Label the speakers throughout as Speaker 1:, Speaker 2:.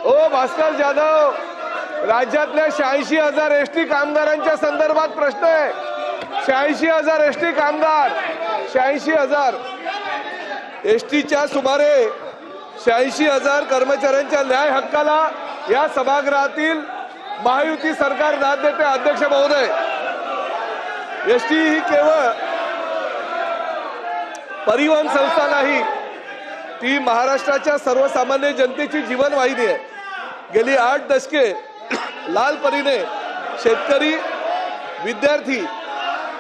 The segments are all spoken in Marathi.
Speaker 1: ओ भास्कर जाधव, राज्यातल्या 86,000 एसटी कामगारांच्या संदर्भात प्रश्न आहे. 86,000 एसटी कामगार, 86,000 एसटीच्या सुमारे 86,000 कर्मचाऱ्यांच्या न्याय हक्काला या सभागृहातील महायुती सरकार दाद देते. अध्यक्ष महोदय, एसटी ही केवळ परिवहन संस्था नाही, ती महाराष्ट्राच्या सर्वसामान्य जनतेची जीवनवाहिनी आहे. गेली 8 दशके लालपरीने शेतकरी, विद्यार्थी,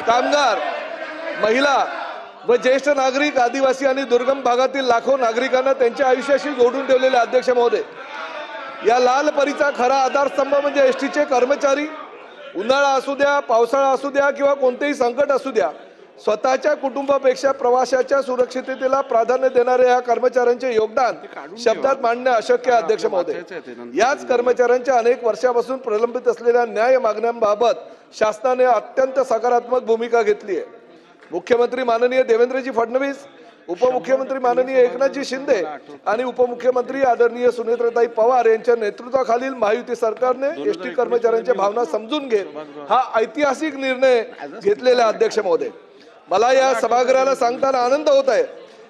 Speaker 1: कामगार, महिला व ज्येष्ठ नागरिक, आदिवासी आणि दुर्गम भागातील लाखो नागरिकांना त्यांच्या आयुष्याशी जोडून ठेवलेले अध्यक्ष महोदय, या लालपरीचा खरा आधारस्तंभ म्हणजे एसटीचे कर्मचारी. उन्हाळा असू द्या, पावसाळा असू द्या किंवा कोणतेही संकट असू द्या, स्वतःच्या कुटुंबापेक्षा प्रवाशाच्या सुरक्षिततेला प्राधान्य देणारे या कर्मचाऱ्यांचे योगदान शब्दात मांडणे अशक्य आहे. अध्यक्ष महोदय, याच कर्मचाऱ्यांच्या अनेक वर्षापासून प्रलंबित असलेल्या न्याय मागण्यांबाबत शासनाने अत्यंत सकारात्मक भूमिका घेतली आहे. मुख्यमंत्री माननीय देवेंद्रजी फडणवीस, उपमुख्यमंत्री माननीय एकनाथजी शिंदे आणि उपमुख्यमंत्री आदरणीय सुनेत्राताई पवार यांच्या नेतृत्वाखालील महायुती सरकारने एसटी कर्मचाऱ्यांच्या भावना समजून घेत हा ऐतिहासिक निर्णय घेतलेला. अध्यक्ष महोदय, मला या सभागृहाला सांगताना आनंद होत आहे,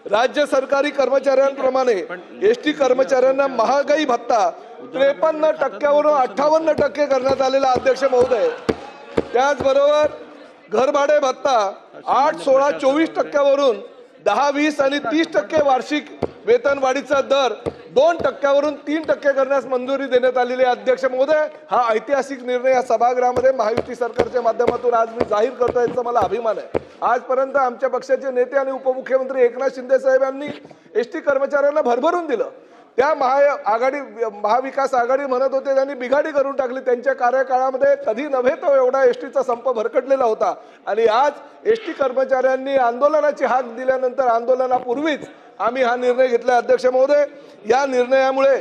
Speaker 1: राज्य सरकारी कर्मचाऱ्यांप्रमाणे एसटी कर्मचाऱ्यांना महागाई भत्ता 53% 58% करण्यात आलेला. अध्यक्ष महोदय, त्याचबरोबर घरभाडे भत्ता 8, 16, 24% 10, 20 आणि 30% वार्षिक वेतनवाढीचा दर 2% 3% करण्यास मंजुरी देण्यात आलेली. अध्यक्ष महोदय, हा ऐतिहासिक निर्णय या सभागृहामध्ये महायुती सरकारच्या माध्यमातून आज मी जाहीर करतो, याचा मला अभिमान आहे. आजपर्यंत आमच्या पक्षाचे नेते आणि उपमुख्यमंत्री एकनाथ शिंदे साहेब यांनी एसटी कर्मचाऱ्यांना भरभरून दिलं. त्या महाविकास आघाडी म्हणत होते त्यांनी बिघाडी करून टाकली. त्यांच्या कार्यकाळामध्ये कधी नव्हे तो एवढा एसटीचा संप भरकटलेला होता. आणि आज एसटी कर्मचाऱ्यांनी आंदोलनाची हाक दिल्यानंतर आंदोलनापूर्वीच आम्ही हा निर्णय घेतला. अध्यक्ष महोदय, या निर्णयामुळे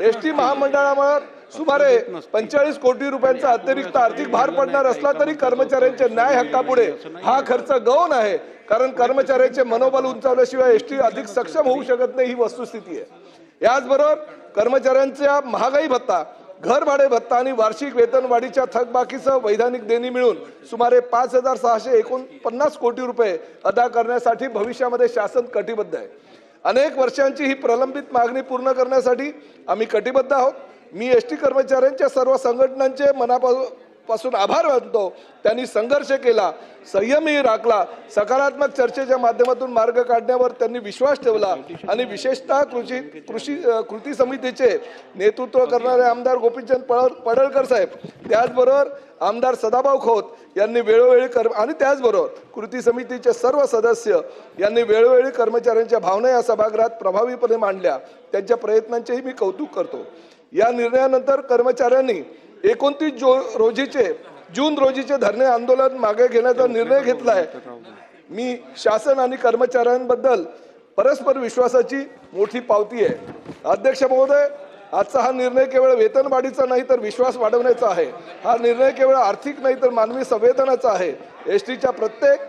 Speaker 1: एसटी महामंडळावर सुमारे 45 कोटी रुपयांचा अतिरिक्त आर्थिक भार पडणार असला तरी कर्मचाऱ्यांच्या न्याय हक्कापुढे हा खर्च गौण आहे. कारण कर्मचाऱ्यांचे मनोबल उंचावल्याशिवाय एसटी अधिक सक्षम होऊ शकत नाही, ही वस्तुस्थिती आहे. याचबरोबर कर्मचाऱ्यांच्या महागाई भत्ता, घर भाडे भत्ता आणि वार्षिक वेतनवाढीच्या थकबाकीसह वैधानिक देणी मिळून सुमारे 5,649 कोटी रुपये अदा करण्यासाठी भविष्यामध्ये शासन कटिबद्ध आहे. अनेक वर्षांची ही प्रलंबित मागणी पूर्ण करण्यासाठी आम्ही कटिबद्ध आहोत. मी एसटी कर्मचाऱ्यांच्या सर्व संघटनांचे मनापासून आभार मानतो. त्यांनी संघर्ष केला, संयमही राखला, सकारात्मक चर्चेच्या माध्यमातून मार्ग काढण्यावर त्यांनी विश्वास ठेवला आणि विशेषतः कृती समितीचे नेतृत्व करणारे आमदार गोपीचंद पडळकर साहेब, त्याचबरोबर आमदार सदाभाऊ खोत यांनी वेळोवेळी आणि त्याचबरोबर कृती समितीचे सर्व सदस्य यांनी वेळोवेळी कर्मचाऱ्यांच्या भावना या सभागृहात प्रभावीपणे मांडल्या. त्यांच्या प्रयत्नांचेही मी कौतुक करतो. या निर्णयानंतर कर्मचाऱ्यांनी 29 जून रोजीचे धरणे आंदोलन मागे घेण्याचा निर्णय घेतलाय. मी शासन आणि कर्मचाऱ्यांबद्दल परस्पर विश्वासाची मोठी पावती आहे. अध्यक्ष महोदय, आजचा हा निर्णय केवळ वेतनवाढीचा नाही तर विश्वास वाढवण्याचा आहे. हा निर्णय केवळ आर्थिक नाही तर मानवी संवेदनाचा आहे. एसटीच्या प्रत्येक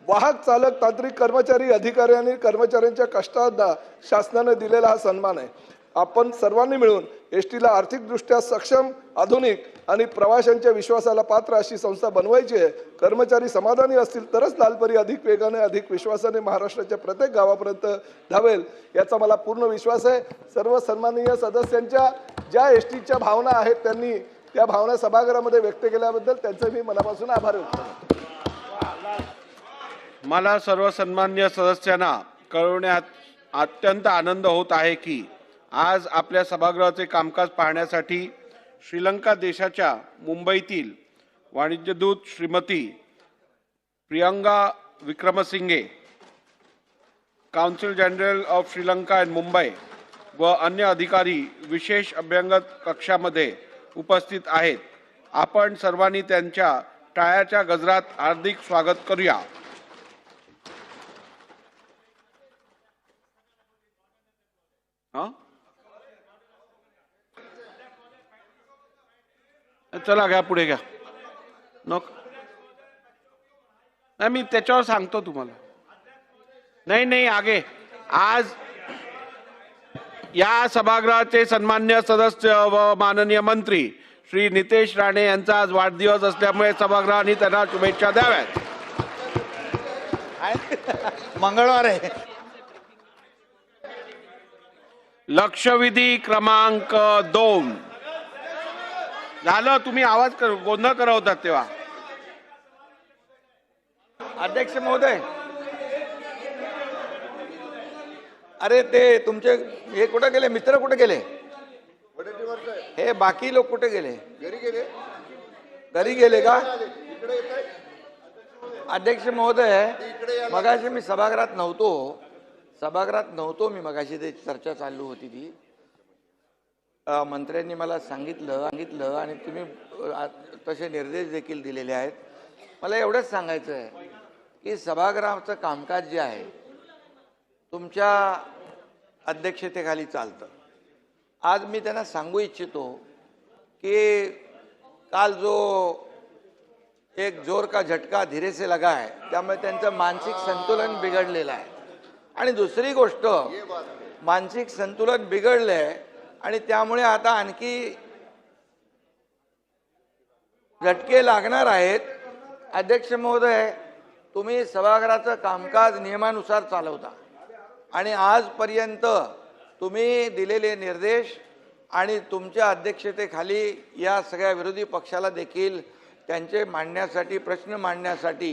Speaker 1: वाहक, चालक, तांत्रिक कर्मचारी, अधिकारी आणि कर्मचाऱ्यांच्या कष्टाला शासनाने दिलेला हा सन्मान आहे. आपण सर्वांनी मिळून एसटीला आर्थिकदृष्ट्या सक्षम, आधुनिक आणि प्रवाशांच्या विश्वासाला पात्र अशी संस्था बनवायची आहे. कर्मचारी समाधानी असतील तरच लालपरी अधिक वेगाने, अधिक विश्वासाने महाराष्ट्राच्या प्रत्येक गावापर्यंत धावेल, याचा मला पूर्ण विश्वास आहे. सर्व सन्माननीय सदस्यांच्या ज्या एसटीच्या भावना आहेत त्यांनी त्या भावना सभागृहामध्ये व्यक्त केल्याबद्दल त्यांचे मी मनापासून आभार व्यक्त करतो.
Speaker 2: मला सर्व सन्माननीय सदस्यांना कळवण्यात अत्यंत आनंद होत आहे की आज आपल्या सभागृहाचे कामकाज पाहण्यासाठी श्रीलंका देशाच्या मुंबईतील वाणिज्यदूत Shrimati Priyanka Wickramasinghe, council general of Sri Lanka and Mumbai व अन्य अधिकारी विशेष अभ्यागत कक्षामध्ये उपस्थित आहेत. आपण सर्वांनी त्यांच्या टाळ्याच्या गजरात हार्दिक स्वागत करूया. चला घ्या, पुढे घ्या. नाही, मी त्याच्यावर सांगतो तुम्हाला. नाही, आगे आज या सभागृहाचे सन्मान्य सदस्य व माननीय मंत्री श्री नितेश राणे यांचा आज वाढदिवस असल्यामुळे सभागृहाने त्यांना शुभेच्छा द्याव्यात.
Speaker 3: मंगळवार आहे.
Speaker 2: लक्षवेधी क्रमांक 2. झालं, तुम्ही आवाज गोंधळ करवतात तेव्हा.
Speaker 3: अध्यक्ष महोदय, अरे ते तुमचे हे कुठे गेले, मित्र कुठे गेले, हे बाकी लोक कुठे गेले, घरी गेले का? अध्यक्ष महोदय, मगाशी मी सभागृहात नव्हतो मी मगाशी ते चर्चा चालू होती ती. मंत्र्यांनी मला सांगितलं आणि तुम्ही तसे निर्देश देखील दिलेले आहेत. मला एवढंच सांगायचं आहे की सभागृहाचं कामकाज जे आहे तुमच्या अध्यक्षतेखाली चालतं. आज मी त्यांना सांगू इच्छितो की काल जो एक जोर का झटका धीरे से लगा है, त्यामुळे त्यांचं मानसिक संतुलन बिघडलेलं आहे. आणि दुसरी गोष्ट, मानसिक संतुलन बिघडलंय आणि त्यामुळे आता आणखी झटके लागणार आहेत. अध्यक्ष महोदय, तुम्ही सभागृहाचं कामकाज नियमानुसार चालवता आणि आजपर्यंत तुम्ही दिलेले निर्देश आणि तुमच्या अध्यक्षतेखाली या सगळ्या विरोधी पक्षाला देखील त्यांचे मांडण्यासाठी, प्रश्न मांडण्यासाठी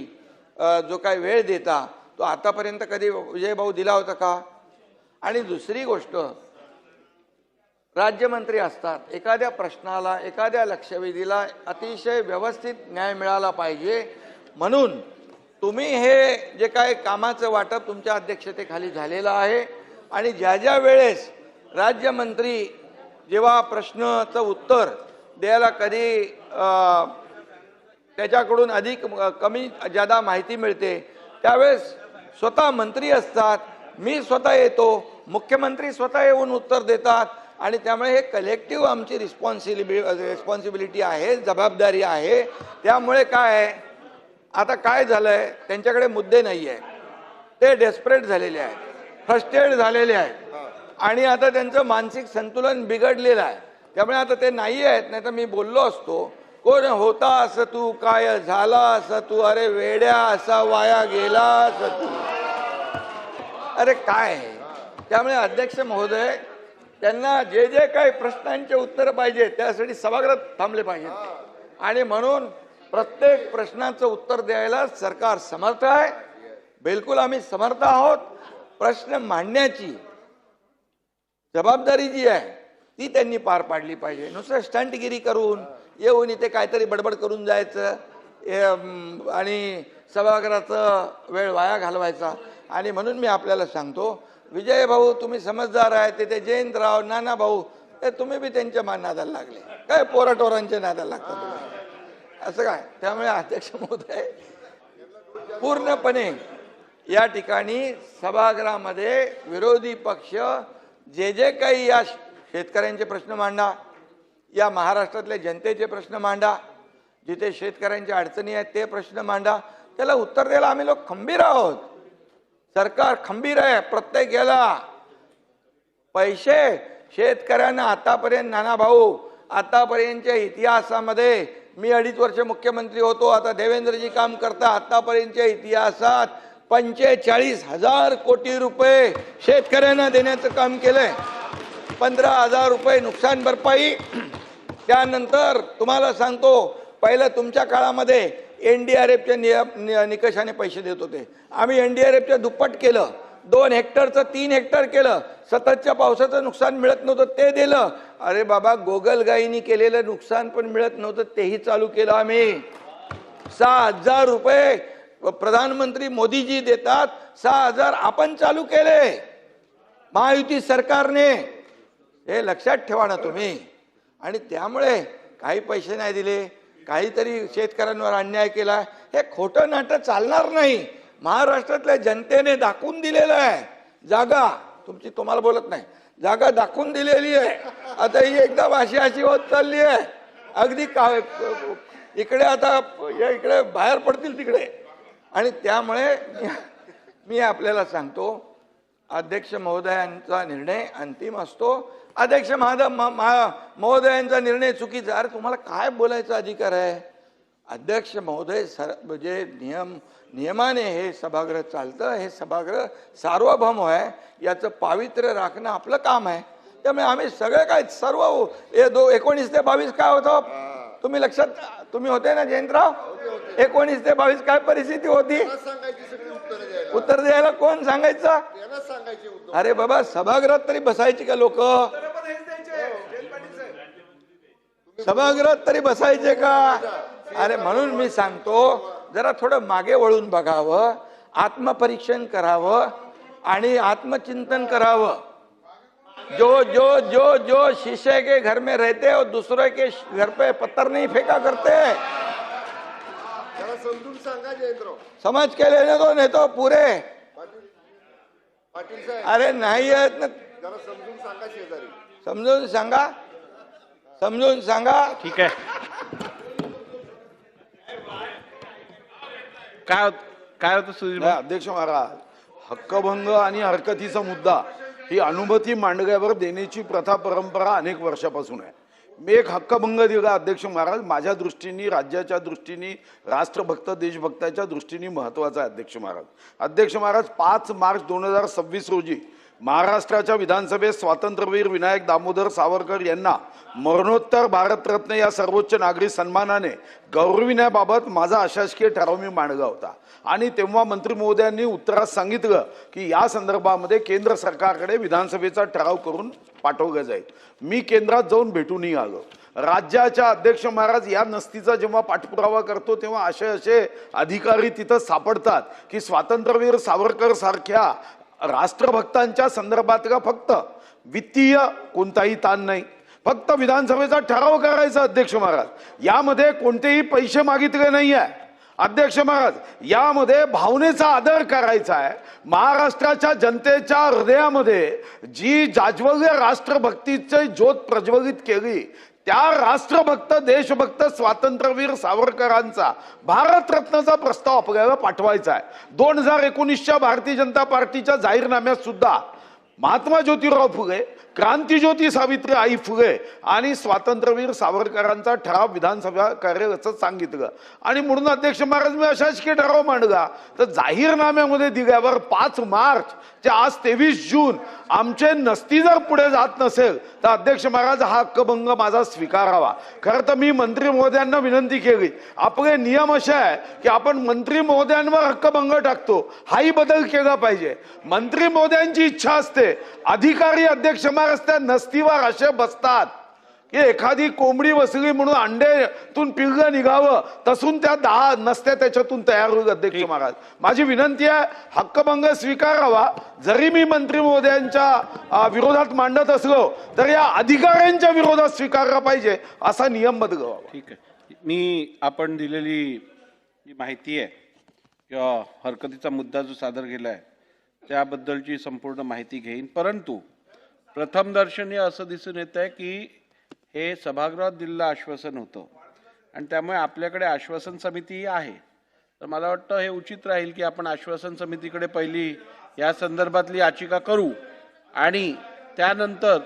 Speaker 3: जो काही वेळ देता तो आतापर्यंत कधी विजयभाऊ दिला होता का? आणि दुसरी गोष्ट, राज्यमंत्री असतात, एखाद्या प्रश्नाला, एखाद्या लक्षवेधीला अतिशय व्यवस्थित न्याय मिळाला पाहिजे. म्हणून तुम्ही हे जे काय कामाचं वाटप तुमच्या अध्यक्षतेखाली झालेलं आहे आणि ज्या ज्या वेळेस राज्यमंत्री जेव्हा प्रश्नाचं उत्तर द्यायला कधी त्याच्याकडून अधिक कमी जादा माहिती मिळते त्यावेळेस स्वतः मंत्री असतात, मी स्वतः येतो, मुख्यमंत्री स्वतः येऊन उत्तर देतात आणि त्यामुळे हे कलेक्टिव्ह आमची रिस्पॉन्सिबिलिटी आहे, जबाबदारी आहे. त्यामुळे काय आहे, आता काय झालंय, त्यांच्याकडे मुद्दे नाही आहे, ते डेस्परेट झालेले आहेत, फ्रस्ट्रेट झालेले आहेत आणि आता त्यांचं मानसिक संतुलन बिघडलेलं आहे. त्यामुळे आता ते नाही आहेत. नाही तर मी बोललो असतो, कोण होता असं तू, काय झाला असं तू, अरे वेड्या असा वाया गेला असं तू, अरे काय आहे. त्यामुळे अध्यक्ष महोदय, त्यांना जे जे काही प्रश्नांचे उत्तर पाहिजे त्यासाठी सभागृहात थांबले पाहिजेत आणि म्हणून प्रत्येक प्रश्नाचं उत्तर द्यायला सरकार समर्थ आहे. बिलकुल आम्ही समर्थ आहोत. प्रश्न मांडण्याची जबाबदारी जी आहे ती त्यांनी पार पाडली पाहिजे. नुसतं स्टंटगिरी करून येऊन इथे काहीतरी बडबड करून जायचं आणि सभागृहाचा वेळ वाया घालवायचा. आणि म्हणून मी आपल्याला सांगतो, विजय भाऊ तुम्ही समजदार आहे, ते जयंतराव, नाना भाऊ, ते तुम्ही बी त्यांच्या नादाला लागले, काय पोराटोरांच्या नादाला लागतात तुम्ही, असं काय. त्यामुळे अध्यक्ष महोदय, पूर्णपणे या ठिकाणी सभागृहामध्ये विरोधी पक्ष जे जे काही या शेतकऱ्यांचे प्रश्न मांडा, या महाराष्ट्रातल्या जनतेचे प्रश्न मांडा, जिथे शेतकऱ्यांच्या अडचणी आहेत ते प्रश्न मांडा, त्याला उत्तर द्यायला आम्ही लोक खंबीर आहोत. सरकार खंबीर आहे. प्रत्येक याला पैसे शेतकऱ्यांना आतापर्यंत, नाना भाऊ, आतापर्यंतच्या इतिहासामध्ये, मी 2.5 वर्ष मुख्यमंत्री होतो, आता देवेंद्रजी काम करता, आतापर्यंतच्या इतिहासात 45,000 कोटी रुपये शेतकऱ्यांना देण्याचं काम केलंय. 15,000 रुपये नुकसान भरपाई. त्यानंतर तुम्हाला सांगतो, पहिलं तुमच्या काळामध्ये NDRFच्या निकषाने पैसे देत होते, आम्ही NDRFच्या दुप्पट केलं, 2 हेक्टरचं 3 हेक्टर केलं. सततच्या पावसाचं नुकसान मिळत नव्हतं ते दिलं. अरे बाबा, गोगलगाईनी केलेलं नुकसान पण मिळत नव्हतं तेही चालू केलं आम्ही. 6,000 रुपये प्रधानमंत्री मोदीजी देतात, 6,000 आपण चालू केले महायुती सरकारने. हे लक्षात ठेवा ना तुम्ही. आणि त्यामुळे काही पैसे नाही दिले, काहीतरी शेतकऱ्यांवर अन्याय केला, हे खोटं नाटक चालणार नाही. महाराष्ट्रातल्या जनतेने दाखवून दिलेलं आहे, जागा तुमची, तुम्हाला बोलत नाही, जागा दाखवून दिलेली आहे. आता ही एकदम अशी होत चालली आहे, अगदी इकडे आता इकडे बाहेर पडतील तिकडे. आणि त्यामुळे मी आपल्याला सांगतो, अध्यक्ष महोदयांचा निर्णय अंतिम असतो. अध्यक्ष महोदयांचा निर्णय चुकीचा. अरे तुम्हाला काय बोलायचा अधिकार आहे? अध्यक्ष महोदय म्हणजे नियमाने हे सभागृह चालतं. हे सभागृह सार्वभौम आहे, याचं पावित्र्य राखणं आपलं काम आहे. त्यामुळे आम्ही सगळे काय सर्व 19 ते 22 काय होतं तुम्ही लक्षात, तुम्ही होते ना जयंतराव? 19 ते 22 काय परिस्थिती होती? उत्तर द्यायला कोण सांगायचं? अरे बाबा, सभागृहात तरी बसायची का लोक? सभागृहात तरी बसायचे का? अरे म्हणून मी सांगतो, जरा थोडं मागे वळून बघावं, आत्मपरीक्षण करावं आणि आत्मचिंतन करावं. जो जो जो जो शीशे के घर में रहते और दूसरे के घर पे पत्थर नहीं फेंका करते.
Speaker 4: समजून सांगा जयंतराव.
Speaker 3: समझ के लेने दो, नहीं तो पूरे.
Speaker 4: पाटील साहेब,
Speaker 3: अरे नाही आहेत ना,
Speaker 4: जरा समजून सांगा शेजारी.
Speaker 3: समजून सांगा, समजून सांगा.
Speaker 2: ठीक आहे. काय होतं सुधीर
Speaker 5: नाही, अध्यक्ष महाराज, हक्कभंग आणि हरकतीचा मुद्दा ही अनुमती मांडग्यावर देण्याची प्रथा परंपरा अनेक वर्षापासून आहे. मी एक हक्कभंग दिला अध्यक्ष महाराज, माझ्या दृष्टीने, राज्याच्या दृष्टीने, राष्ट्रभक्त देशभक्ताच्या दृष्टीने महत्वाचा आहे अध्यक्ष महाराज. अध्यक्ष महाराज, 5 मार्च 2026 रोजी महाराष्ट्राच्या विधानसभेत स्वातंत्र्यवीर विनायक दामोदर सावरकर यांना मरणोत्तर भारतरत्न या सर्वोच्च नागरी सन्मानाने गौरविण्याबाबत माझा अशासकीय ठराव मी मांडला होता. आणि तेव्हा मंत्री महोदयांनी उत्तरात सांगितलं की या संदर्भामध्ये केंद्र सरकारकडे विधानसभेचा ठराव करून पाठवला जाईल. मी केंद्रात जाऊन भेटूनही आलो. राज्याच्या अध्यक्ष महाराज या नस्तीचा जेव्हा पाठपुरावा करतो तेव्हा असे अधिकारी तिथं सापडतात की स्वातंत्र्यवीर सावरकर सारख्या राष्ट्रभक्तांच्या संदर्भात फक्त वित्तीय कोणताही ताण नाही, फक्त विधानसभेचा ठराव करायचा अध्यक्ष महाराज. यामध्ये कोणतेही पैसे मागितले नाही आहे अध्यक्ष महाराज. यामध्ये भावनेचा आदर करायचा आहे. महाराष्ट्राच्या जनतेच्या हृदयामध्ये जी जाज्वल्य राष्ट्रभक्तीची ज्योत प्रज्वलित केली, त्या राष्ट्रभक्त देशभक्त स्वातंत्र्यवीर सावरकरांचा भारतरत्नाचा प्रस्ताव आपल्याला पाठवायचा आहे. 2019च्या भारतीय जनता पार्टीच्या जाहीरनाम्यात सुद्धा महात्मा ज्योतिराव फुले, क्रांतीज्योती सावित्रीबाई फुले आणि स्वातंत्र्यवीर सावरकरांचा ठराव विधानसभा करेल असं सांगितलं. आणि म्हणून अध्यक्ष महाराज मी अशासकीय ठराव मांडला. तर जाहीरनाम्यामध्ये दिल्यावर 5 मार्च ते आज 23 जून आमचे नसती जर पुढे जात नसेल तर अध्यक्ष महाराज हा हक्कभंग माझा स्वीकारावा. खरं तर मी मंत्री महोदयांना विनंती केली, आपले नियम असे आहे की आपण मंत्री महोदयांवर हक्कभंग टाकतो, हाही बदल केला पाहिजे. मंत्री महोदयांची इच्छा असते, अधिकारी अध्यक्ष महाराज त्या नसतीवर असे बसतात की एखादी कोंबडी बसली म्हणून अंड्यातून पिल्लं निघावं तसून त्या 10 नसत्या त्याच्यातून तयार होईल. अध्यक्ष महाराज माझी विनंती आहे, हक्कभंग स्वीकारावा. जरी मी मंत्री महोदयांच्या विरोधात मांडत असलो तर या अधिकाऱ्यांच्या विरोधात स्वीकारला पाहिजे असा नियम बदलावा.
Speaker 2: ठीक आहे. मी आपण दिलेली जी माहिती आहे किंवा हरकतीचा मुद्दा जो सादर केला आहे त्याबद्दलची संपूर्ण माहिती घेईन. परंतु प्रथम दर्शनी असं दिसून येत आहे की हे सभागृहात दिलेलं आश्वासन होतं आणि त्यामुळे आपल्याकडे आश्वासन समिती आहे. तर मला वाटतं हे उचित राहील की आपण आश्वासन समितीकडे पहिली या संदर्भातली याचिका करू आणि त्यानंतर